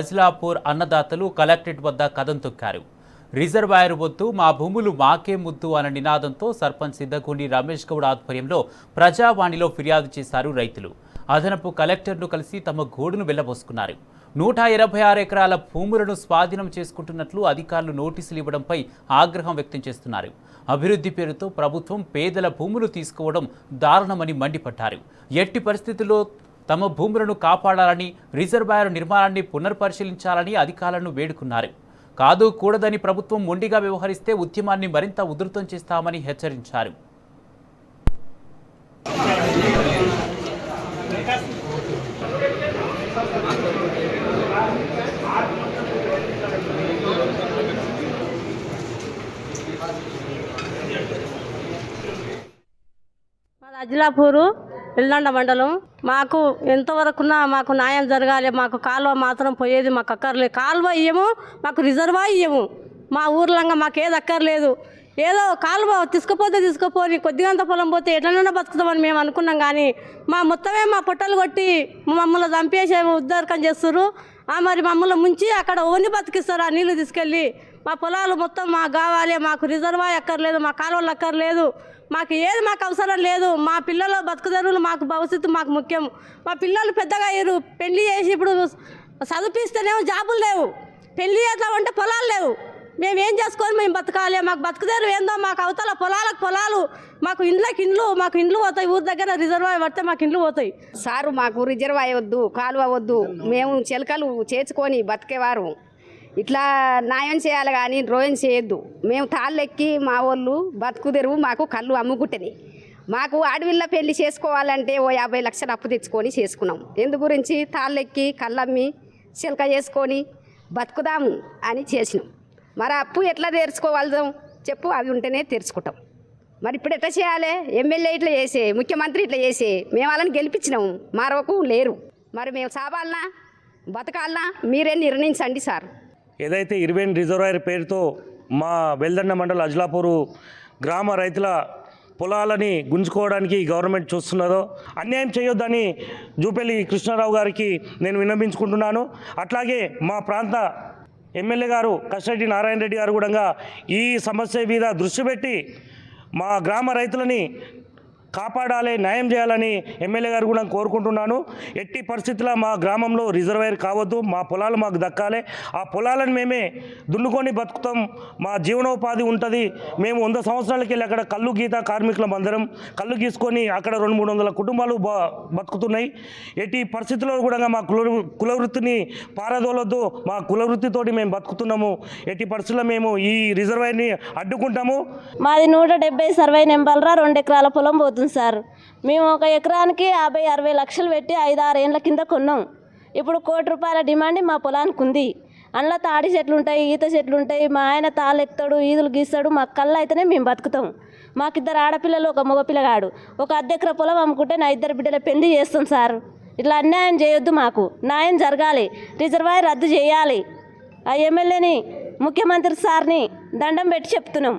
అజ్లాపూర్ అన్నదాతలు కలెక్టరేట్ వద్ద కదం తొక్కారు. రిజర్వాయర్ వద్దు, మా భూములు మాకే ముద్దు అన్న నినాదంతో సర్పంచ్ సిద్ధగూని రమేష్ గౌడ్ ఆధ్వర్యంలో ప్రజావాణిలో ఫిర్యాదు చేశారు రైతులు. అదనపు కలెక్టర్ను కలిసి తమ గోడును వెళ్లబోసుకున్నారు. 126 ఎకరాల భూములను స్వాధీనం చేసుకుంటున్నట్లు అధికారులు నోటీసులు ఇవ్వడంపై ఆగ్రహం వ్యక్తం చేస్తున్నారు. అభివృద్ధి పేరుతో ప్రభుత్వం పేదల భూములు తీసుకోవడం దారుణమని మండిపడ్డారు. ఎట్టి పరిస్థితుల్లో తమ భూములను కాపాడాలని, రిజర్వాయర్ నిర్మాణాన్ని పునర్పరిశీలించాలని అధికారులను వేడుకున్నారు. కాదు కూడదని ప్రభుత్వం మొండిగా వ్యవహరిస్తే ఉద్యమాన్ని మరింత ఉధృతం చేస్తామని హెచ్చరించారు. అజ్లాపూరు ఎల్లండ మండలం. మాకు ఎంతవరకున్నా మాకు న్యాయం జరగాలి. మాకు కాలువ మాత్రం పోయేది మాకు అక్కర్లేదు. కాలువ ఇయ్యము, మాకు రిజర్వా ఇయ్యము. మా ఊర్లంగా మాకు ఏది అక్కర్లేదు. ఏదో కాలువ తీసుకుపోని కొద్దిగంత పొలం పోతే ఎట్లనైనా బతుకుతామని మేము అనుకున్నాం. కానీ మొత్తమే మా పొట్టలు కొట్టి మమ్మల్ని చంపేసి ఉద్దారకం చేస్తారు. మరి మమ్మల్ని ముంచి అక్కడ ఓని బతికిస్తారు ఆ నీళ్లు తీసుకెళ్ళి. మా పొలాలు మొత్తం మాకు కావాలి. మాకు రిజర్వా అక్కర్లేదు, మా కాలువలు అక్కర్లేదు. మాకు ఏది మాకు అవసరం లేదు. మా పిల్లల బతుకుదరువులు మాకు భవిష్యత్తు మాకు ముఖ్యం. మా పిల్లలు పెద్దగా అయ్యారు. పెళ్లి చేసి ఇప్పుడు చదివిస్తేనేమో జాబులు లేవు. పెళ్లి చేద్దామంటే పొలాలు లేవు. మేము చేసుకొని మేము బతకాలి. మాకు బతుకుదరువు ఏందో. మాకు అవతల పొలాలు, మాకు ఇండ్లు పోతాయి. ఊరి దగ్గర రిజర్వాయర్ పడితే మాకు ఇండ్లు పోతాయి. సారు మాకు రిజర్వాయర్ వద్దు, కాలువ వద్దు. మేము చిలకలు చేసుకొని బతికేవారు. ఇట్లా న్యాయం చేయాలి కానీ ద్రోహం చేయొద్దు. మేము తాళ్ళెక్కి మా వాళ్ళు బతుకు తెరువు మాకు కళ్ళు అమ్ముకుంటుంది. మాకు ఆడవిల్ల పెళ్లి చేసుకోవాలంటే 50 లక్షలు అప్పు తెచ్చుకొని చేసుకున్నాం. ఎందు గురించి తాళ్ళెక్కి కళ్ళమ్మి చిలక చేసుకొని బతుకుదాము అని చేసినాం. మరి అప్పు ఎట్లా తెరుచుకోవాలో చెప్పు. అవి ఉంటేనే తెరుచుకుంటాం. మరి ఇప్పుడు ఎట్లా చేయాలి? ఎమ్మెల్యే ఇట్లా చేసే, ముఖ్యమంత్రి ఇట్లా చేసే మేము వాళ్ళని గెలిపించినాము. మరొకరు లేరు. మరి మేము సాబాలనా బతకాలనా మీరే నిర్ణయించండి సార్. ఏదైతే ఇర్వేన్ రిజర్వాయర్ పేరుతో మా వెల్దండ మండల అజ్లాపూరు గ్రామ రైతుల పొలాలని గుంజుకోవడానికి గవర్నమెంట్ చూస్తున్నదో అన్యాయం చేయొద్దని జూపల్లి కృష్ణారావు గారికి నేను విన్నవించుకుంటున్నాను. అట్లాగే మా ప్రాంత ఎమ్మెల్యే గారు కసిరెడ్డి నారాయణ రెడ్డి గారు కూడా ఈ సమస్య మీద దృష్టి పెట్టి మా గ్రామ రైతులని కాపాడాలి, న్యాయం చేయాలని ఎమ్మెల్యే గారు కూడా కోరుకుంటున్నాను. ఎట్టి పరిస్థితుల్లో మా గ్రామంలో రిజర్వాయర్ కావద్దు. మా పొలాలు మాకు దక్కాలి. ఆ పొలాలను మేమే దున్నుకొని బతుకుతాం. మా జీవనోపాధి ఉంటుంది. మేము 100 సంవత్సరాలకి వెళ్ళి అక్కడ కళ్ళు గీత కార్మికులం అందరం కళ్ళు గీసుకొని అక్కడ 200-300 కుటుంబాలు బతుకుతున్నాయి. ఎట్టి పరిస్థితుల్లో కూడా మా కులవృత్తిని పారదోలొద్దు. మా కులవృత్తితోటి మేము బతుకుతున్నాము. ఎట్టి పరిస్థితుల్లో మేము ఈ రిజర్వాయర్ని అడ్డుకుంటాము. మాది 170 సర్వే నెంబర్రా 2 ఎకరాల పొలం పోతుంది సార్. మేము ఒక ఎకరానికి 50-60 లక్షలు పెట్టి 5-6 ఏళ్ళ కింద కొన్నాం. ఇప్పుడు ₹1 కోటి డిమాండ్ మా పొలానికి ఉంది. అందులో తాడి చెట్లు ఉంటాయి, ఈత చెట్లు ఉంటాయి. మా ఆయన తాళ్ళు ఎక్కుతాడు, ఈదులు గీస్తాడు. మా కళ్ళు అయితేనే మేము బతుకుతాం. మాకు 2 ఆడపిల్లలు, ఒక మగపిల్లగాడు. ఒక అద్దెకర పొలం అమ్ముకుంటే నా 2 బిడ్డల పెళ్లి చేస్తాం సార్. ఇట్లా అన్యాయం చేయొద్దు. మాకు న్యాయం జరగాలి. రిజర్వాయర్ రద్దు చేయాలి. ఆ ఎమ్మెల్యేని, ముఖ్యమంత్రి సార్ని దండం పెట్టి చెప్తున్నాం.